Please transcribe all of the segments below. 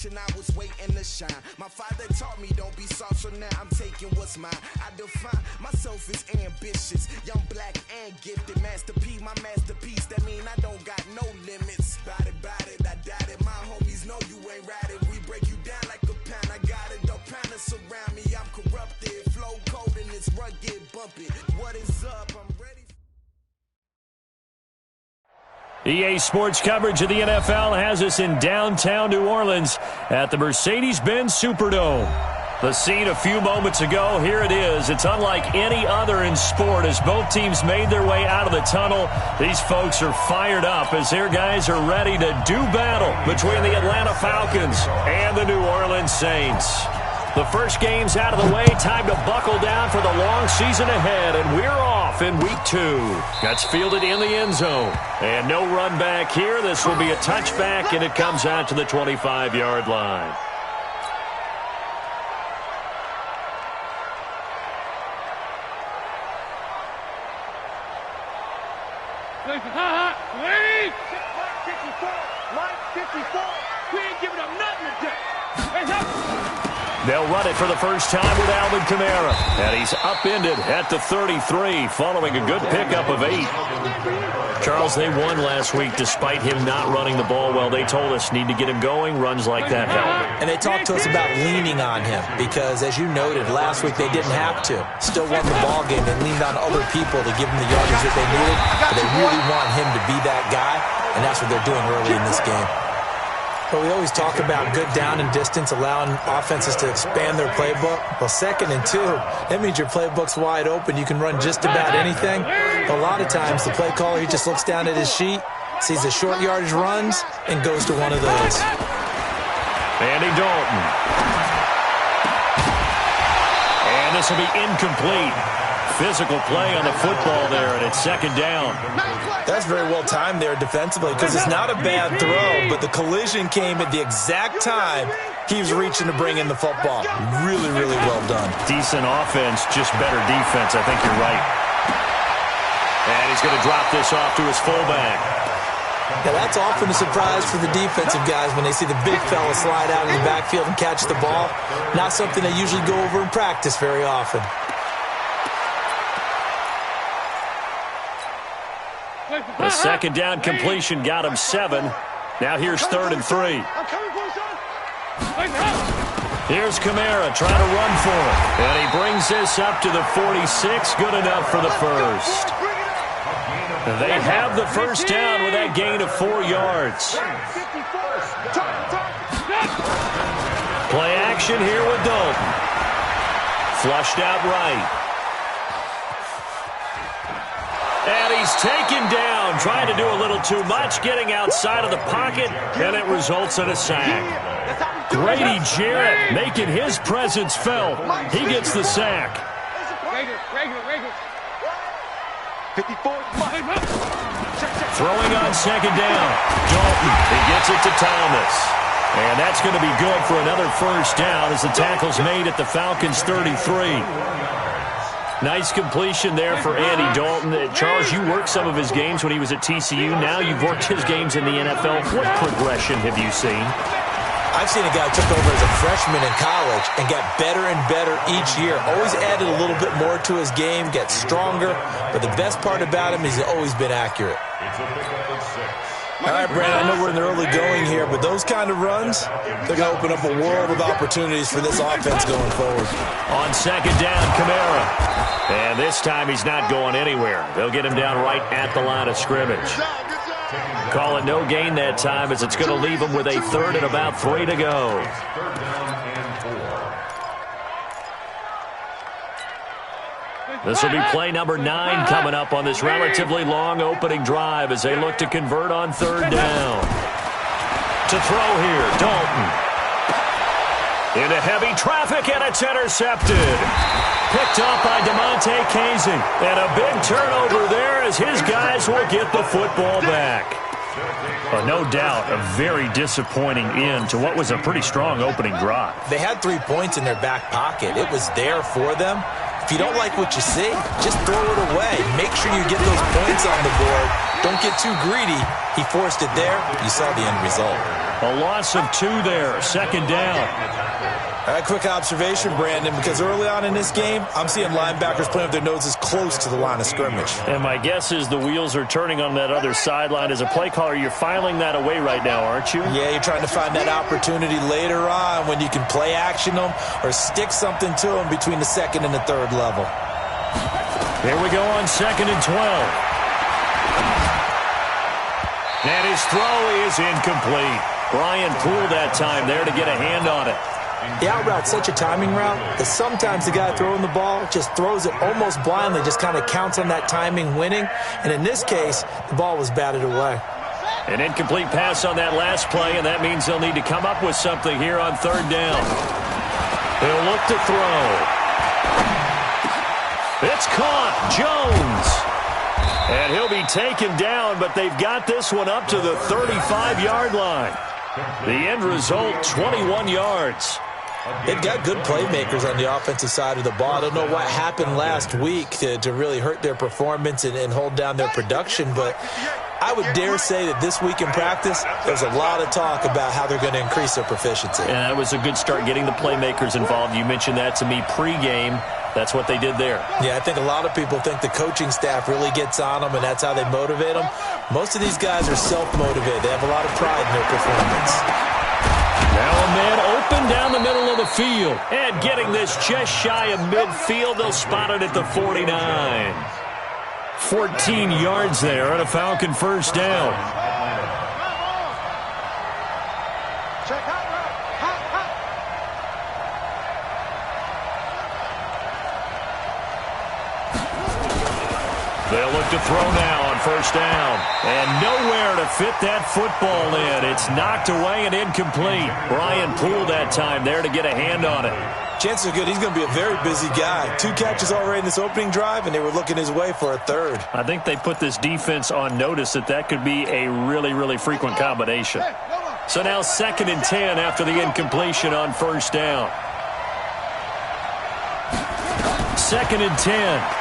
I was waiting to shine. My father taught me don't be soft, so now I'm taking what's mine. I define myself as ambitious, young, black, and gifted. Master P, my masterpiece. That mean I don't got no limits. Bout it, I doubt it. My homies know you ain't ratted. We break you down like a pound. I got it, don't pound us around me. I'm corrupted, flow cold and it's rugged, bumpy. What is up? I'm ready. EA Sports coverage of the NFL has us in downtown New Orleans at the Mercedes-Benz Superdome. The scene a few moments ago, here it is. It's unlike any other in sport as both teams made their way out of the tunnel. These folks are fired up as their guys are ready to do battle between the Atlanta Falcons and the New Orleans Saints. The first game's out of the way. Time to buckle down for the long season ahead, and we're off in week 2. That's fielded in the end zone. And no run back here. This will be a touchback, and it comes out to the 25-yard line. We ain't giving up nothing today. They'll run it for the first time with Alvin Kamara. And he's upended at the 33 following a good pickup of 8. Charles, they won last week despite him not running the ball well. They told us need to get him going. Runs like that help. And they talked to us about leaning on him because, as you noted, last week they didn't have to. Still won the ball game. They leaned on other people to give them the yardage that they needed. But they really want him to be that guy, and that's what they're doing early in this game. But we always talk about good down and distance, allowing offenses to expand their playbook. Well, 2nd and 2, that means your playbook's wide open. You can run just about anything. But a lot of times, the play caller, he just looks down at his sheet, sees the short yardage runs, and goes to one of those. Andy Dalton. And this will be incomplete. Physical play on the football there, and it's 2nd down. That's very well timed there defensively because it's not a bad throw, but the collision came at the exact time he was reaching to bring in the football. Really, really well done. Decent offense, just better defense. I think you're right. And he's going to drop this off to his fullback. Yeah, that's often a surprise for the defensive guys when they see the big fella slide out in the backfield and catch the ball. Not something they usually go over in practice very often. The 2nd down completion got him 7. Now here's 3rd and 3. Here's Kamara trying to run for it. And he brings this up to the 46. Good enough for the first. They have the first down with that gain of 4 yards. Play action here with Dalton. Flushed out right. And he's taken down, trying to do a little too much, getting outside of the pocket, and it results in a sack. Grady Jarrett making his presence felt. He gets the sack. Throwing on 2nd down. Dalton, he gets it to Thomas. And that's going to be good for another first down as the tackle's made at the Falcons' 33. Nice completion there for Andy Dalton. Charles, you worked some of his games when he was at TCU. Now you've worked his games in the NFL. What progression have you seen? I've seen a guy who took over as a freshman in college and got better and better each year. Always added a little bit more to his game, gets stronger. But the best part about him is he's always been accurate. All right, Brandon, I know we're in the early going here, but those kind of runs, they're going to open up a world of opportunities for this offense going forward. On 2nd down, Kamara. And this time he's not going anywhere. They'll get him down right at the line of scrimmage. Call it no gain that time as it's going to leave him with a 3rd and about 3 to go. This will be play number 9 coming up on this relatively long opening drive as they look to convert on 3rd down. To throw here, Dalton. Into heavy traffic, and it's intercepted. Picked up by DeMonte Casey. And a big turnover there as his guys will get the football back. No doubt a very disappointing end to what was a pretty strong opening drive. They had 3 points in their back pocket. It was there for them. If you don't like what you see, just throw it away. Make sure you get those points on the board. Don't get too greedy. He forced it there. You saw the end result. A loss of 2 there, second down. A quick observation, Brandon, because early on in this game, I'm seeing linebackers playing with their noses close to the line of scrimmage. And my guess is the wheels are turning on that other sideline. As a play caller, you're filing that away right now, aren't you? Yeah, you're trying to find that opportunity later on when you can play action them or stick something to them between the second and the third level. Here we go on 2nd and 12. And his throw is incomplete. Brian Poole that time there to get a hand on it. The out route's such a timing route that sometimes the guy throwing the ball just throws it almost blindly, just kind of counts on that timing winning. And in this case, the ball was batted away. An incomplete pass on that last play, and that means they'll need to come up with something here on 3rd down. They'll look to throw. It's caught. Jones. And he'll be taken down, but they've got this one up to the 35-yard line. The end result, 21 yards. They've got good playmakers on the offensive side of the ball. I don't know what happened last week to really hurt their performance and hold down their production, but I would dare say that this week in practice, there's a lot of talk about how they're going to increase their proficiency. And that was a good start, getting the playmakers involved. You mentioned that to me pregame. That's what they did there. Yeah, I think a lot of people think the coaching staff really gets on them, and that's how they motivate them. Most of these guys are self-motivated. They have a lot of pride in their performance. Now a man open down the middle of the field. And getting this just shy of midfield, they'll spot it at the 49. 14 yards there on a Falcon first down. They'll look to throw now on first down. And nowhere to fit that football in. It's knocked away and incomplete. Brian Poole that time there to get a hand on it. Chances are good he's going to be a very busy guy. 2 catches already in this opening drive, and they were looking his way for a 3rd. I think they put this defense on notice that could be a really, really frequent combination. So now 2nd and 10 after the incompletion on first down. 2nd and 10.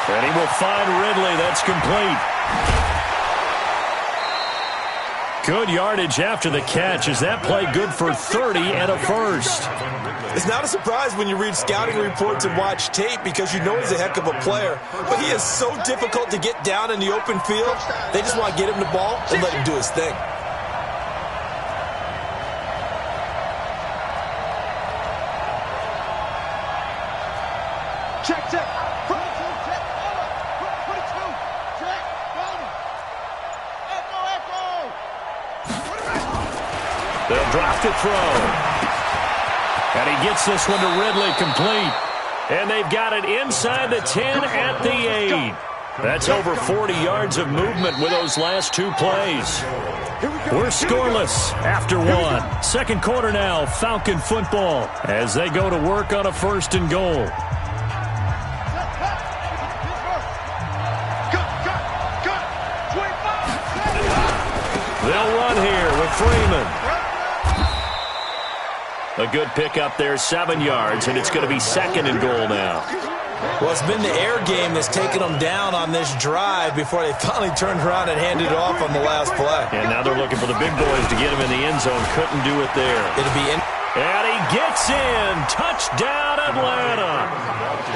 And he will find Ridley. That's complete. Good yardage after the catch. Is that play good for 30 and a first? It's not a surprise when you read scouting reports and watch tape because you know he's a heck of a player. But he is so difficult to get down in the open field. They just want to get him the ball and let him do his thing. Check. They'll drop to throw. And he gets this one to Ridley complete. And they've got it inside the 10 at the 8. That's over 40 yards of movement with those last 2 plays. We're scoreless after 1. Second quarter now, Falcon football as they go to work on a 1st and goal. They'll run here with Freeman. A good pickup there, 7 yards, and it's going to be 2nd and goal now. Well, it's been the air game that's taken them down on this drive before they finally turned around and handed it off on the last play. And now they're looking for the big boys to get him in the end zone. Couldn't do it there. It'll be in. And he gets in. Touchdown, Atlanta.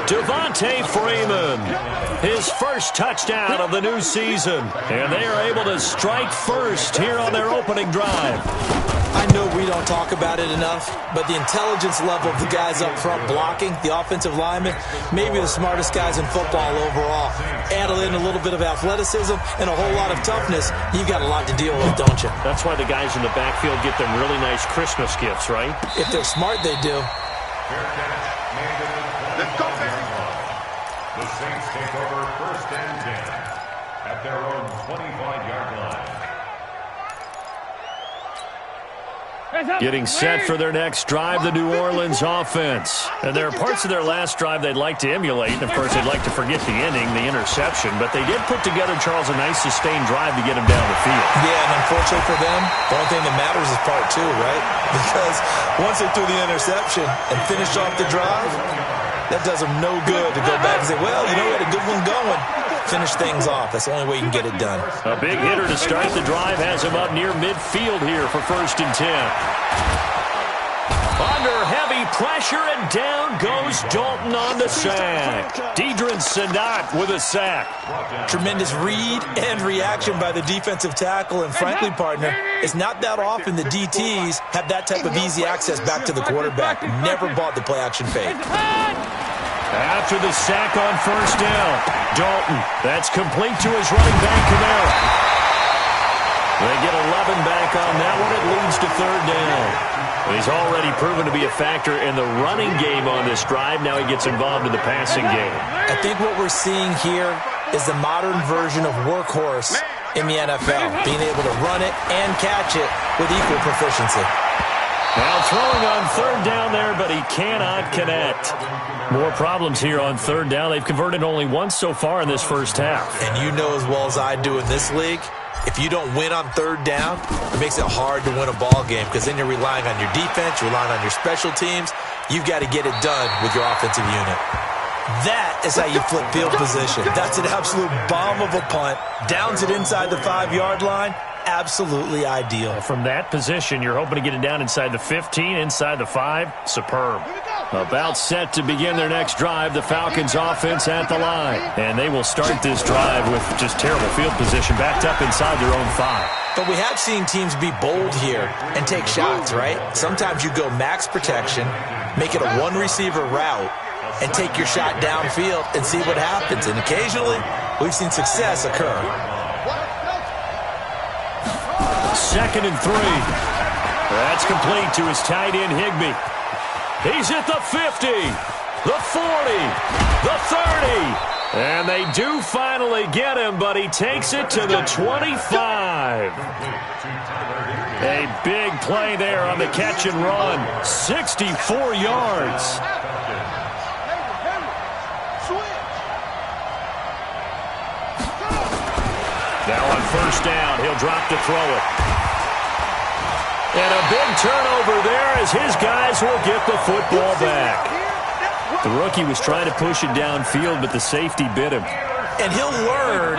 Devontae Freeman. His first touchdown of the new season. And they are able to strike first here on their opening drive. I know we don't talk about it enough, but the intelligence level of the guys up front blocking, the offensive linemen, maybe the smartest guys in football overall. Add in a little bit of athleticism and a whole lot of toughness, you've got a lot to deal with, don't you? That's why the guys in the backfield get them really nice Christmas gifts, right? If they're smart, they do. Let's go, baby. The Saints take over 1st and 10 at their own 25-yard line. Getting set for their next drive, the New Orleans offense. And there are parts of their last drive they'd like to emulate. And, of course, they'd like to forget the ending, the interception. But they did put together, Charles, a nice sustained drive to get them down the field. Yeah, and unfortunately for them, the only thing that matters is part 2, right? Because once they threw the interception and finished off the drive, that does them no good to go back and say, well, you know, we had a good one going. Finish things off. That's the only way you can get it done. A big hitter to start the drive has him up near midfield here for 1st and 10. Under heavy pressure, and down goes Dalton on the sack. Deidrin Sanat with a sack. Tremendous read and reaction by the defensive tackle, and frankly, partner, it's not that often the DTs have that type of easy access back to the quarterback. Never bought the play-action fake. After the sack on 1st down, Dalton, that's complete to his running back, Kamara. They get 11 back on that one. It leads to 3rd down. He's already proven to be a factor in the running game on this drive. Now he gets involved in the passing game. I think what we're seeing here is the modern version of workhorse in the NFL, being able to run it and catch it with equal proficiency. Now throwing on 3rd down there, but he cannot connect. More problems here on 3rd down. They've converted only once so far in this first half. And you know as well as I do in this league, if you don't win on 3rd down, it makes it hard to win a ball game because then you're relying on your defense, you're relying on your special teams. You've got to get it done with your offensive unit. That is how you flip field position. That's an absolute bomb of a punt. Downs it inside the 5-yard line. Absolutely ideal. From that position, you're hoping to get it down inside the 15, inside the 5. Superb. About set to begin their next drive, the Falcons offense at the line. And they will start this drive with just terrible field position, backed up inside their own 5. But we have seen teams be bold here and take shots, right? Sometimes you go max protection, make it a one-receiver route, and take your shot downfield and see what happens. And occasionally, we've seen success occur. 2nd and 3. That's complete to his tight end, Higbee. He's at the 50, the 40, the 30. And they do finally get him, but he takes it to the 25. A big play there on the catch and run. 64 yards. Now on 1st down, he'll drop to throw it. And a big turnover there as his guys will get the football back. The rookie was trying to push it downfield, but the safety bit him. And he'll learn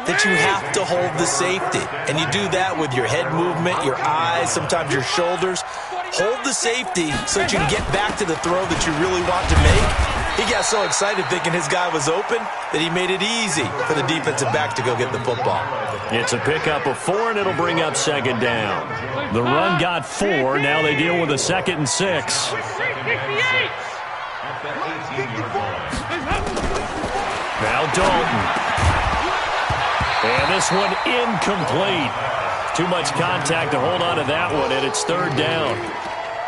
that you have to hold the safety. And you do that with your head movement, your eyes, sometimes your shoulders. Hold the safety so that you can get back to the throw that you really want to make. He got so excited thinking his guy was open that he made it easy for the defensive back to go get the football. It's a pickup of 4, and it'll bring up 2nd down. The run got 4. Now they deal with a 2nd and 6. Now Dalton. And this one incomplete. Too much contact to hold on to that one, and it's 3rd down.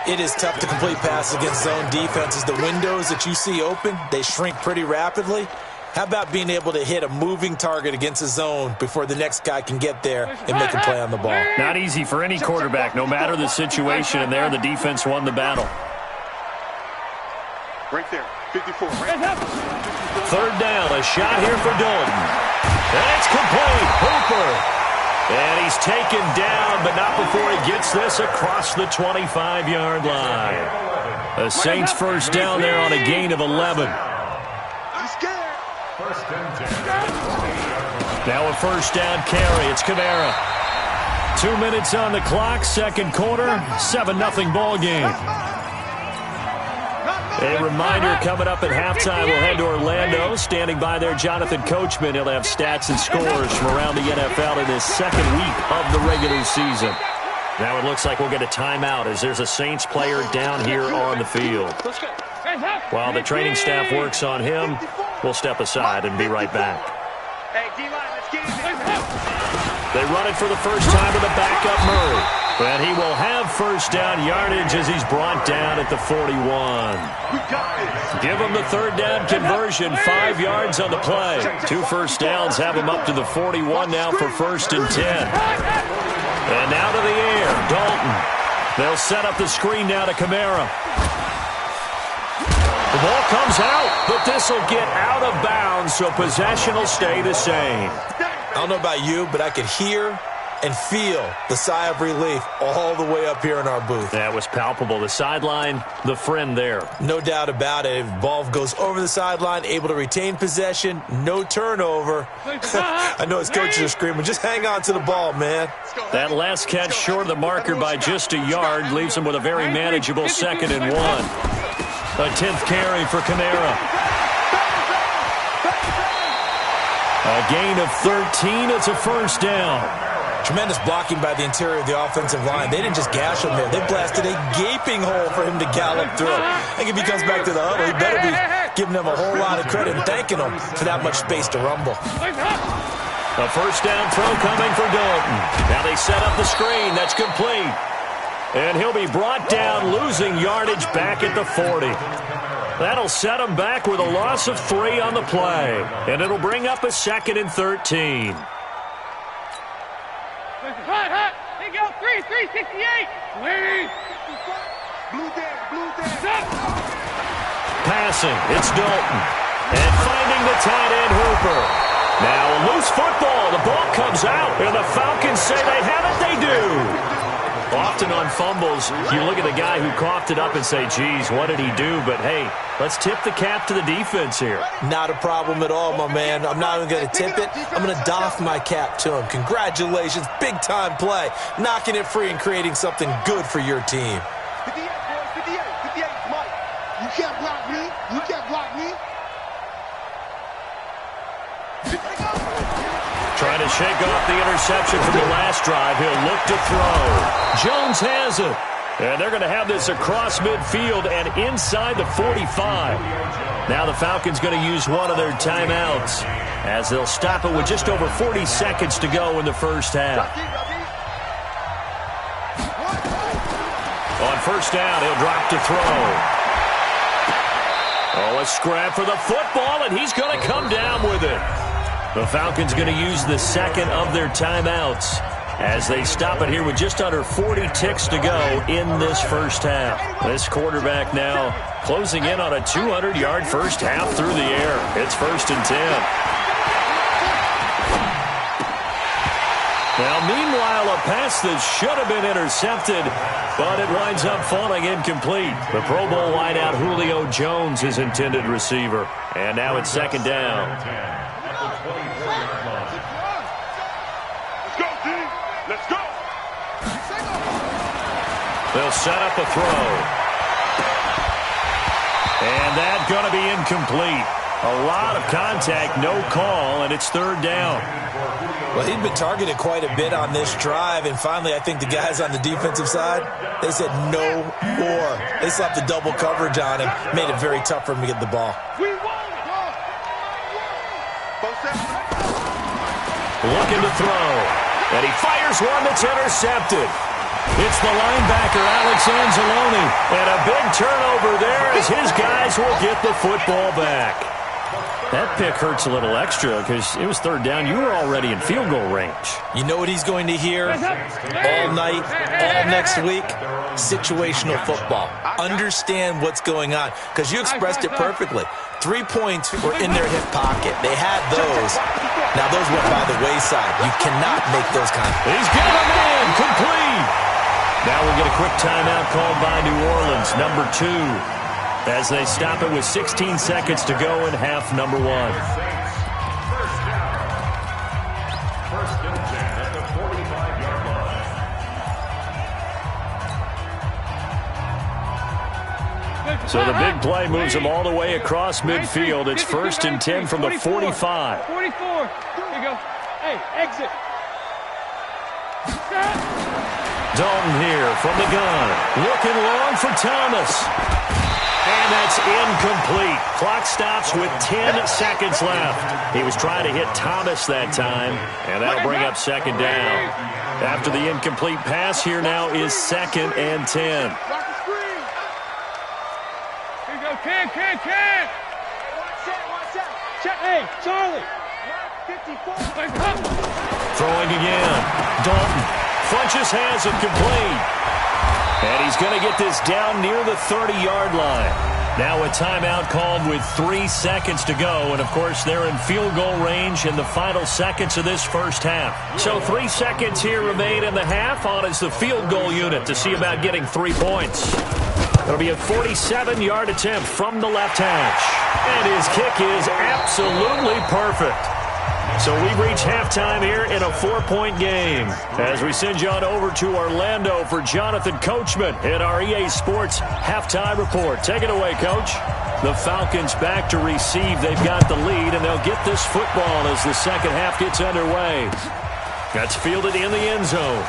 It is tough to complete passes against zone defenses. The windows that you see open, they shrink pretty rapidly. How about being able to hit a moving target against a zone before the next guy can get there and make a play on the ball? Not easy for any quarterback, no matter the situation, and there the defense won the battle. Right there, 54. 3rd down, a shot here for Dalton. And it's complete. Hooper. And he's taken down, but not before he gets this across the 25-yard line. The Saints 1st down there on a gain of 11. Now a 1st down carry. It's Kamara. 2 minutes on the clock, 2nd quarter, 7-0 ball game. A reminder coming up at halftime, we'll head to Orlando. Standing by there, Jonathan Coachman. He'll have stats and scores from around the NFL in his 2nd week of the regular season. Now it looks like we'll get a timeout as there's a Saints player down here on the field. While the training staff works on him, we'll step aside and be right back. They run it for the first time with a backup Murray. And he will have 1st down yardage as he's brought down at the 41. Give him the 3rd down conversion, 5 yards on the play. 2 first downs have him up to the 41 now for 1st and 10. And now to the air, Dalton. They'll set up the screen now to Kamara. The ball comes out, but this will get out of bounds, so possession will stay the same. I don't know about you, but I could hear and feel the sigh of relief all the way up here in our booth. That was palpable. The sideline, the friend there. No doubt about it. Ball goes over the sideline, able to retain possession, no turnover. I know his coaches are screaming, just hang on to the ball, man. That last catch short of the marker by just a yard leaves him with a very manageable 2nd and 1. A 10th carry for Kamara. A gain of 13. It's a first down. Tremendous blocking by the interior of the offensive line. They didn't just gash him there. They blasted a gaping hole for him to gallop through. I think if he comes back to the huddle, he better be giving them a whole lot of credit and thanking them for that much space to rumble. A first down throw coming for Dalton. Now they set up the screen. That's complete. And he'll be brought down, losing yardage back at the 40. That'll set him back with a loss of 3 on the play. And it'll bring up a 2nd and 13. They go 368. Wait. Blue down. Passing, it's Dalton. And finding the tight end, Hooper. Now a loose football. The ball comes out. And the Falcons say they have it. They do. Often on fumbles, you look at the guy who coughed it up and say, geez, what did he do? But, hey, let's tip the cap to the defense here. Not a problem at all, my man. I'm not even going to tip it. I'm going to doff my cap to him. Congratulations. Big-time play. Knocking it free and creating something good for your team. 58, boys. 58, Mike. You can't block me. You can't block me. Trying to shake off the interception from the last drive. He'll look to throw. Jones has it. And they're going to have this across midfield and inside the 45. Now the Falcons going to use one of their timeouts as they'll stop it with just over 40 seconds to go in the first half. On first down, he'll drop to throw. Oh, a scrap for the football, and he's going to come down with it. The Falcons going to use the second of their timeouts as they stop it here with just under 40 ticks to go in this first half. This quarterback now closing in on a 200-yard first half through the air. It's 1st and 10. Now, meanwhile, a pass that should have been intercepted, but it winds up falling incomplete. The Pro Bowl wideout Julio Jones is intended receiver. And now it's 2nd down. Let's go. They'll set up a throw. And that's going to be incomplete. A lot of contact, no call, and it's 3rd down. Well, he'd been targeted quite a bit on this drive, and finally I think the guys on the defensive side, they said no more. They slapped the double coverage on him, made it very tough for him to get the ball. Looking to throw. And he fires one that's intercepted. It's the linebacker, Alex Anzalone. And a big turnover there as his guys will get the football back. That pick hurts a little extra because it was 3rd down. You were already in field goal range. You know what he's going to hear all night, all next week? Situational football. Understand what's going on because you expressed it perfectly. 3 points were in their hip pocket. They had those. Now those went by the wayside. You cannot make those kind of... He's got a man complete. Now we'll get a quick timeout called by New Orleans, number 2, as they stop it with 16 seconds to go in half number 1. First and 10 at the 45-yard line. So the big play moves them all the way across midfield. It's 1st and 10 from the 45. 44. Here you go. Hey, exit. Dalton here from the gun. Looking long for Thomas. And that's incomplete. Clock stops with 10 seconds left. He was trying to hit Thomas that time, and that'll bring up 2nd down. After the incomplete pass, here now is 2nd and 10. Watch the screen. Here you go. 10. Watch out. Check. Hey, Charlie. 54. Throwing again. Dalton. Funches has it complete. And he's going to get this down near the 30-yard line. Now a timeout called with 3 seconds to go. And, of course, they're in field goal range in the final seconds of this first half. So 3 seconds here remain in the half. On is the field goal unit to see about getting 3 points. It'll be a 47-yard attempt from the left hash. And his kick is absolutely perfect. So we've reached halftime here in a 4-point game. As we send you on over to Orlando for Jonathan Coachman in our EA Sports Halftime Report. Take it away, Coach. The Falcons back to receive. They've got the lead, and they'll get this football as the second half gets underway. That's fielded in the end zone.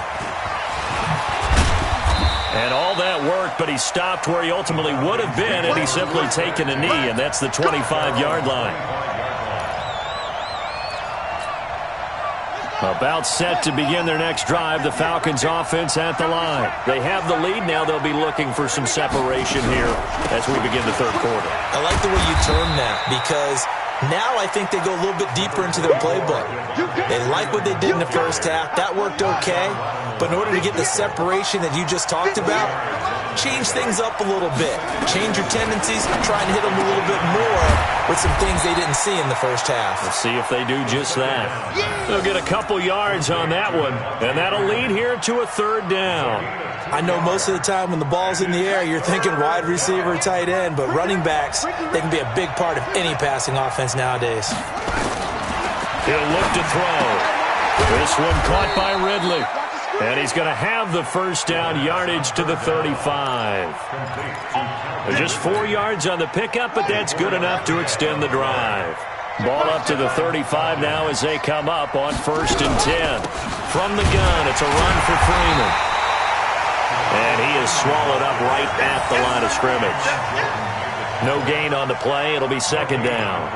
And all that work, but he stopped where he ultimately would have been, and he's simply taken a knee, and that's the 25-yard line. About set to begin their next drive, the Falcons offense at the line. They have the lead. Now they'll be looking for some separation here as we begin the third quarter. I like the way you term that because now I think they go a little bit deeper into their playbook. They like what they did in the first half. That worked okay. But in order to get the separation that you just talked about, change things up a little bit. Change your tendencies. Try and hit them a little bit more with some things they didn't see in the first half. Let's see if they do just that. They'll get a couple yards on that one, and that'll lead here to a third down. I know most of the time when the ball's in the air, you're thinking wide receiver, tight end, but running backs, they can be a big part of any passing offense nowadays. He'll look to throw. This one caught by Ridley. And he's going to have the first down, yardage to the 35. Just 4 yards on the pickup, but that's good enough to extend the drive. Ball up to the 35 now as they come up on 1st and 10. From the gun, it's a run for Freeman. And he is swallowed up right at the line of scrimmage. No gain on the play. It'll be 2nd down.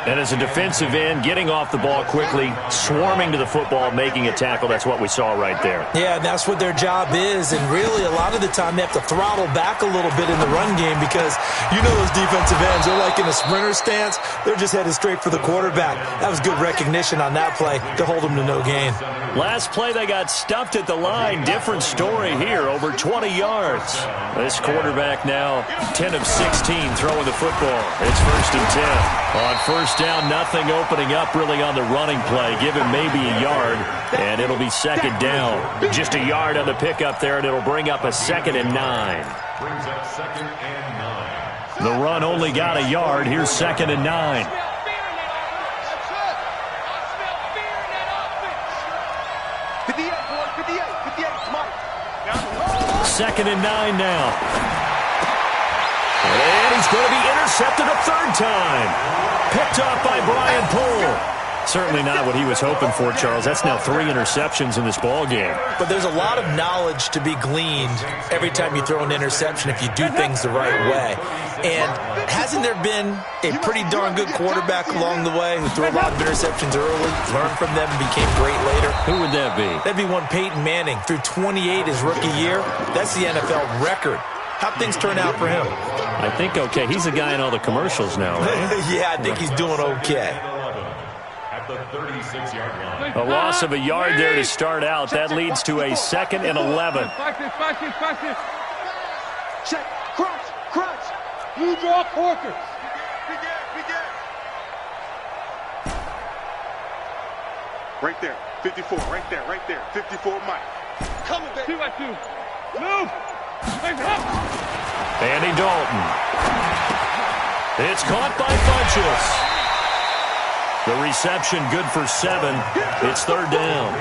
And as a defensive end, getting off the ball quickly, swarming to the football, making a tackle, that's what we saw right there. Yeah, and that's what their job is. And really, a lot of the time, they have to throttle back a little bit in the run game because you know those defensive ends, they're like in a sprinter stance. They're just headed straight for the quarterback. That was good recognition on that play to hold them to no gain. Last play, they got stuffed at the line. Different story here, over 20 yards. This quarterback now 10 of 16 throwing the football. It's 1st and 10. On 1st down, nothing opening up really on the running play. Give him maybe a yard, and it'll be 2nd down. Just a yard on the pickup there, and it'll bring up a 2nd and 9. Brings up 2nd and 9. The run only got a yard. Here's 2nd and 9. Second and 9 now. And he's going to be intercepted a 3rd time. Picked off by Brian Poole. Certainly not what he was hoping for, Charles. That's now 3 interceptions in this ball game. But there's a lot of knowledge to be gleaned every time you throw an interception if you do things the right way. And hasn't there been a pretty darn good quarterback along the way who threw a lot of interceptions early, learned from them, and became great later? Who would that be? That'd be one Peyton Manning. Threw 28 his rookie year. That's the NFL record. How'd things turn out for him? I think okay. He's a guy in all the commercials now, right? Yeah, I think he's doing okay. At the 36-yard line. A loss of a yard there to start out. That leads to a 2nd and 11. Check. Crunch. You draw Corker. Right there. 54. Right there. 54, Mike. Coming back. 2-2. Move. Andy Dalton. It's caught by Funchess. The reception good for 7. It's 3rd down.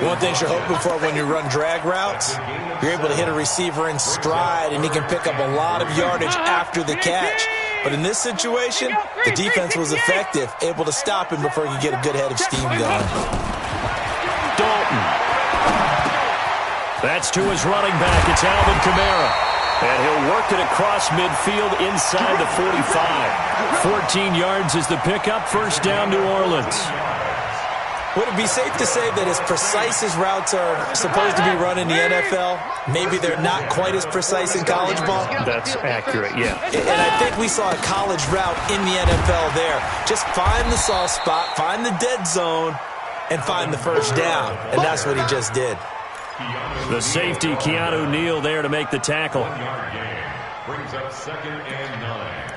One thing you're hoping for when you run drag routes, you're able to hit a receiver in stride, and he can pick up a lot of yardage after the catch. But in this situation, the defense was effective, able to stop him before he could get a good head of steam going. Dalton. That's to his running back. It's Alvin Kamara. And he'll work it across midfield inside the 45. 14 yards is the pickup. 1st down, New Orleans. Would it be safe to say that as precise as routes are supposed to be run in the NFL, maybe they're not quite as precise in college ball? That's accurate, yeah. And I think we saw a college route in the NFL there. Just find the soft spot, find the dead zone, and find the 1st down. And that's what he just did. The safety, Keanu Neal, there to make the tackle. brings up 2nd and 9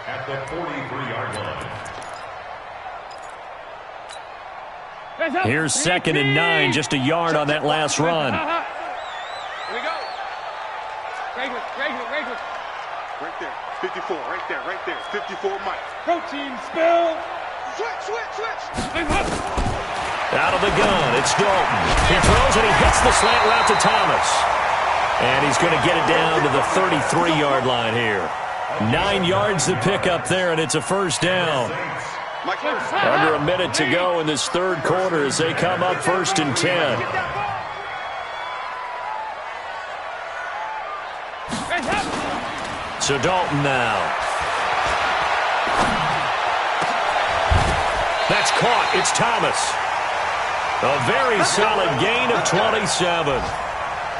at the 43-yard line. Here's 2nd and 9, just a yard on that last run. Here we go. Right there. 54, right there. 54, Mike. Protein spill. Switch. Out of the gun, it's Dalton. He throws and he hits the slant route to Thomas. And he's going to get it down to the 33-yard line here. 9 yards to pick up there, and it's a first down. Under a minute to go in this third quarter as they come up 1st and 10. So Dalton now. That's caught. It's Thomas. A very solid gain of 27.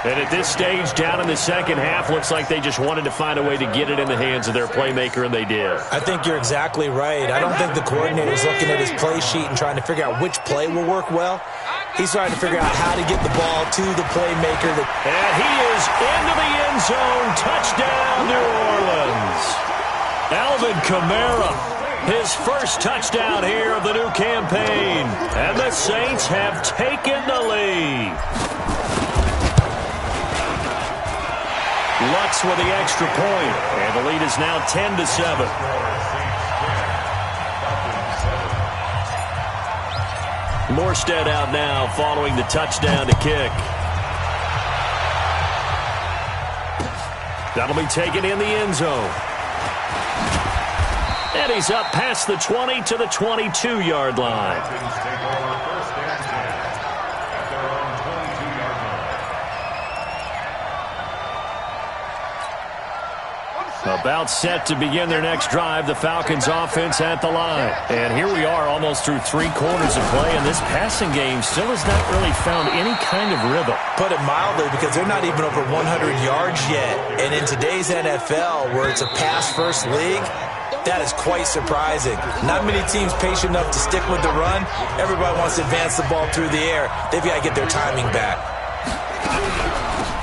And at this stage, down in the second half, looks like they just wanted to find a way to get it in the hands of their playmaker, and they did. I think you're exactly right. I don't think the coordinator's looking at his play sheet and trying to figure out which play will work well. He's trying to figure out how to get the ball to the playmaker. And he is into the end zone. Touchdown, New Orleans. Alvin Kamara, his first touchdown here of the new campaign. And the Saints have taken the lead. Lutz with the extra point, and the lead is now 10-7. Morstead out now following the touchdown to kick. That'll be taken in the end zone. And he's up past the 20 to the 22-yard line. About set to begin their next drive, the Falcons offense at the line. And here we are almost through 3 quarters of play, and this passing game still has not really found any kind of rhythm. Put it mildly, because they're not even over 100 yards yet. And in today's NFL, where it's a pass-first league, that is quite surprising. Not many teams patient enough to stick with the run. Everybody wants to advance the ball through the air. They've got to get their timing back.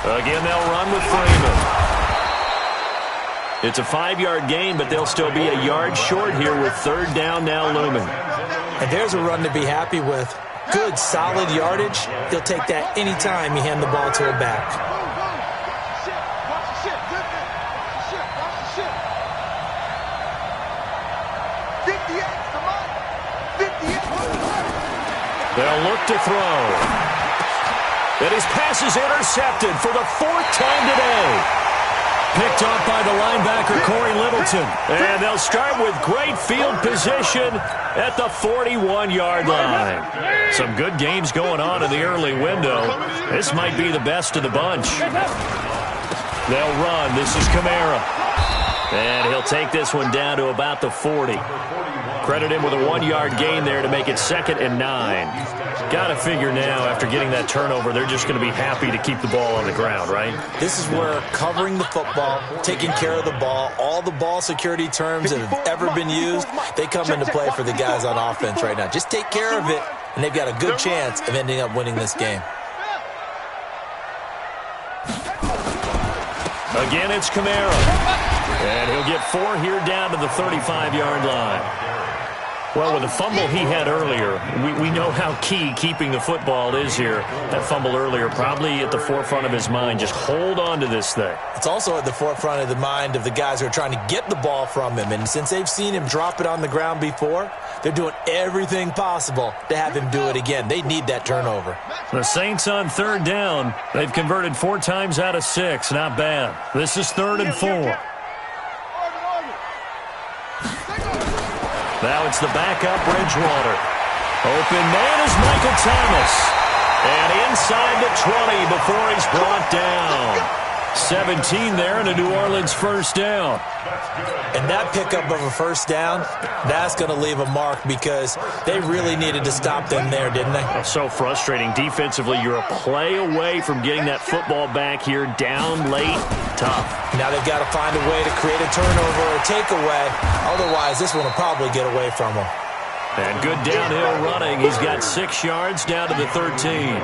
Again, they'll run with Freeman. It's a 5-yard gain, but they'll still be a yard short here with 3rd down now looming. And there's a run to be happy with. Good, solid yardage. He'll take that any time you hand the ball to a back. They'll look to throw. And his pass is intercepted for the 4th time today. Picked up by the linebacker, Corey Littleton. And they'll start with great field position at the 41-yard line. Some good games going on in the early window. This might be the best of the bunch. They'll run. This is Kamara. And he'll take this one down to about the 40. Credit him with a 1-yard gain there to make it 2nd and 9. Got to figure now, after getting that turnover, they're just going to be happy to keep the ball on the ground, right? This is where covering the football, taking care of the ball, all the ball security terms that have ever been used, they come into play for the guys on offense right now. Just take care of it, and they've got a good chance of ending up winning this game. Again, it's Kamara. And he'll get 4 here down to the 35-yard line. Well, with the fumble he had earlier, we know how key keeping the football is here. That fumble earlier probably at the forefront of his mind. Just hold on to this thing. It's also at the forefront of the mind of the guys who are trying to get the ball from him. And since they've seen him drop it on the ground before, they're doing everything possible to have him do it again. They need that turnover. The Saints on 3rd down. They've converted 4 times out of 6. Not bad. This is 3rd and 4. Now it's the backup, Bridgewater. Open man is Michael Thomas. And inside the 20 before he's brought down. 17 there and a New Orleans first down. And that pickup of a first down, that's going to leave a mark because they really needed to stop them there, didn't they? So frustrating. Defensively, you're a play away from getting that football back here down late. Tough. Now they've got to find a way to create a turnover or takeaway. Otherwise, this one will probably get away from them. And good downhill running. He's got 6 yards down to the 13. A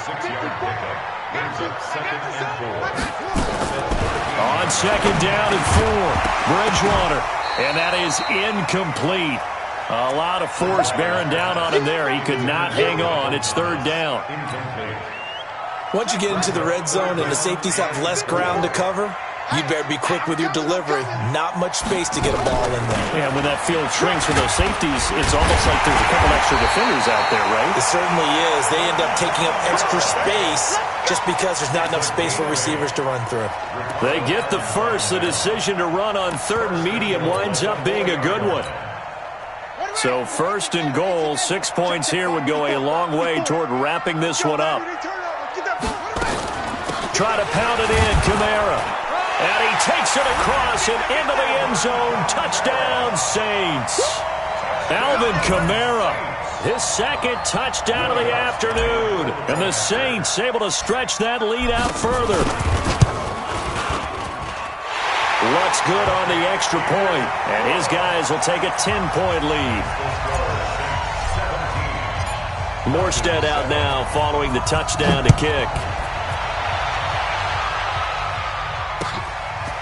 6-yard pickup. Brings up 2nd and 4. On 2nd down and 4, Bridgewater. And that is incomplete. A lot of force bearing down on him there. He could not hang on. It's 3rd down. Incomplete. Once you get into the red zone and the safeties have less ground to cover, you better be quick with your delivery. Not much space to get a ball in there. Yeah, when that field shrinks with those safeties, it's almost like there's a couple extra defenders out there, right? It certainly is. They end up taking up extra space just because there's not enough space for receivers to run through. They get the first. The decision to run on 3rd and medium winds up being a good one. So 1st and goal, 6 points here would go a long way toward wrapping this one up. Try to pound it in, Kamara. And he takes it across and into the end zone. Touchdown, Saints. Alvin Kamara, his 2nd touchdown of the afternoon. And the Saints able to stretch that lead out further. Looks good on the extra point. And his guys will take a 10-point lead. Morstead out now following the touchdown to kick.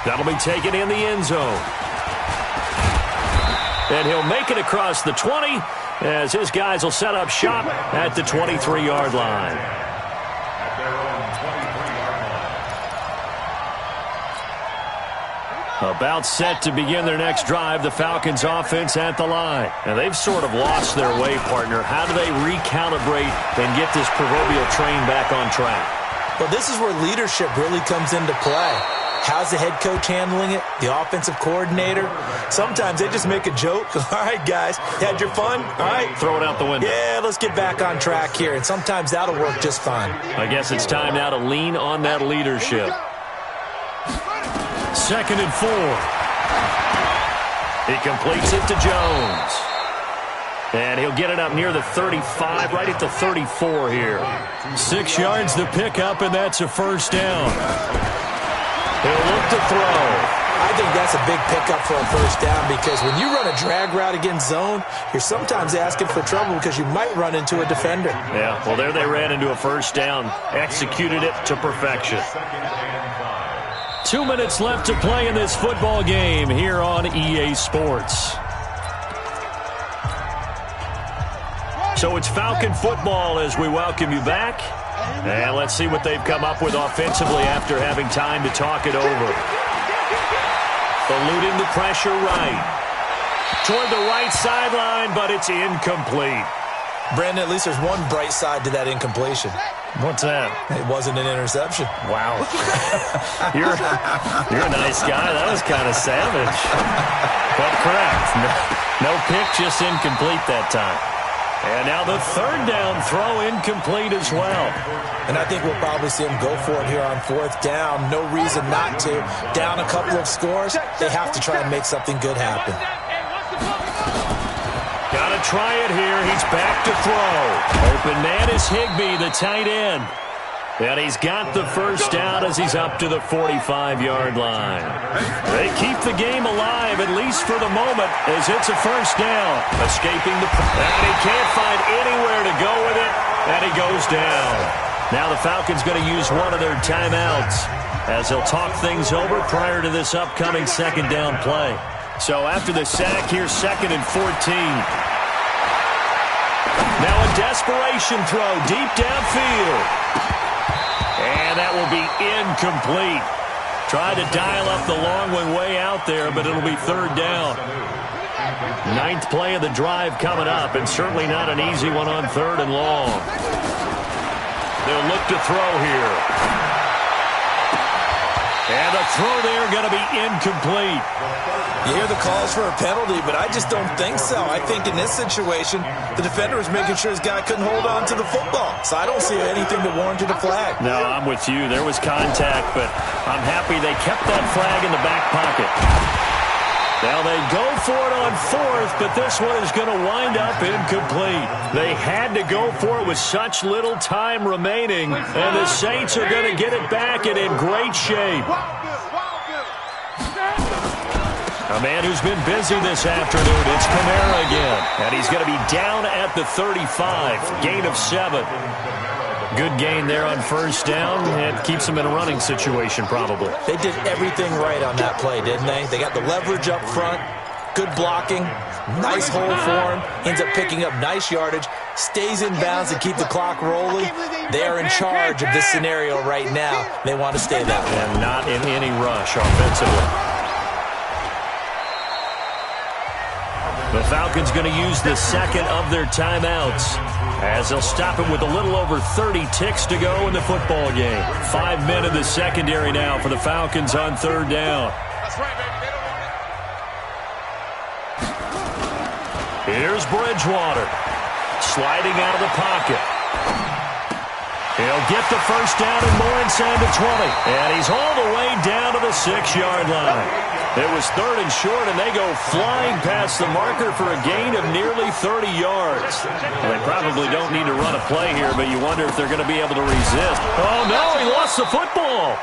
That'll be taken in the end zone. And he'll make it across the 20 as his guys will set up shop at the 23-yard line. At their own 23-yard line. About set to begin their next drive, the Falcons offense at the line. And they've sort of lost their way, partner. How do they recalibrate and get this proverbial train back on track? Well, this is where leadership really comes into play. How's the head coach handling it? The offensive coordinator? Sometimes they just make a joke. All right, guys, had your fun? All right. Throw it out the window. Yeah, let's get back on track here. And sometimes that'll work just fine. I guess it's time now to lean on that leadership. 2nd and 4. He completes it to Jones. And he'll get it up near the 35, right at the 34 here. 6 yards to pick up, and that's a 1st down. He'll look to throw. I think that's a big pickup for a 1st down because when you run a drag route against zone, you're sometimes asking for trouble because you might run into a defender. Yeah, well, there they ran into a 1st down. Executed it to perfection. 2 minutes left to play in this football game here on EA Sports. So it's Falcon football as we welcome you back. And let's see what they've come up with offensively after having time to talk it over. Eluding the pressure right. Toward the right sideline, but it's incomplete. Brandon, at least there's one bright side to that incompletion. What's that? It wasn't an interception. Wow. You're a nice guy. That was kind of savage. But correct. No pick, just incomplete that time. And now the 3rd down throw incomplete as well. And I think we'll probably see him go for it here on 4th down. No reason not to. Down a couple of scores, they have to try and make something good happen. Got to try it here. He's back to throw. Open man is Higbee, the tight end. And he's got the 1st down as he's up to the 45-yard line. They keep the game alive, at least for the moment, as it's a 1st down. Escaping the... And he can't find anywhere to go with it, and he goes down. Now the Falcons going to use one of their timeouts as they'll talk things over prior to this upcoming 2nd down play. So after the sack, here's 2nd and 14. Now a desperation throw deep downfield. And that will be incomplete. Tried to dial up the long one way out there, but it'll be 3rd down. 9th play of the drive coming up, and certainly not an easy one on 3rd and long. They'll look to throw here. And the throw there going to be incomplete. You hear the calls for a penalty, but I just don't think so. I think in this situation, the defender was making sure his guy couldn't hold on to the football. So I don't see anything that warranted a flag. No, I'm with you. There was contact, but I'm happy they kept that flag in the back pocket. Now they go for it on 4th, but this one is going to wind up incomplete. They had to go for it with such little time remaining, and the Saints are going to get it back and in great shape. A man who's been busy this afternoon, it's Kamara again. And he's going to be down at the 35, gain of 7. Good gain there on first down. It keeps them in a running situation probably. They did everything right on that play, didn't they? They got the leverage up front, good blocking, nice hole for him, ends up picking up nice yardage, stays in bounds to keep the clock rolling. They are in charge of this scenario right now. They want to stay that way. And not in any rush offensively. The Falcons going to use the second of their timeouts as they'll stop it with a little over 30 ticks to go in the football game. 5 men in the secondary now for the Falcons on third down. That's right, baby. They don't want it. Here's Bridgewater sliding out of the pocket. He'll get the first down and more inside the 20. And he's all the way down to the 6-yard line. It was third and short, and they go flying past the marker for a gain of nearly 30 yards. Well, they probably don't need to run a play here, but you wonder if they're going to be able to resist. Oh, no, he lost the football.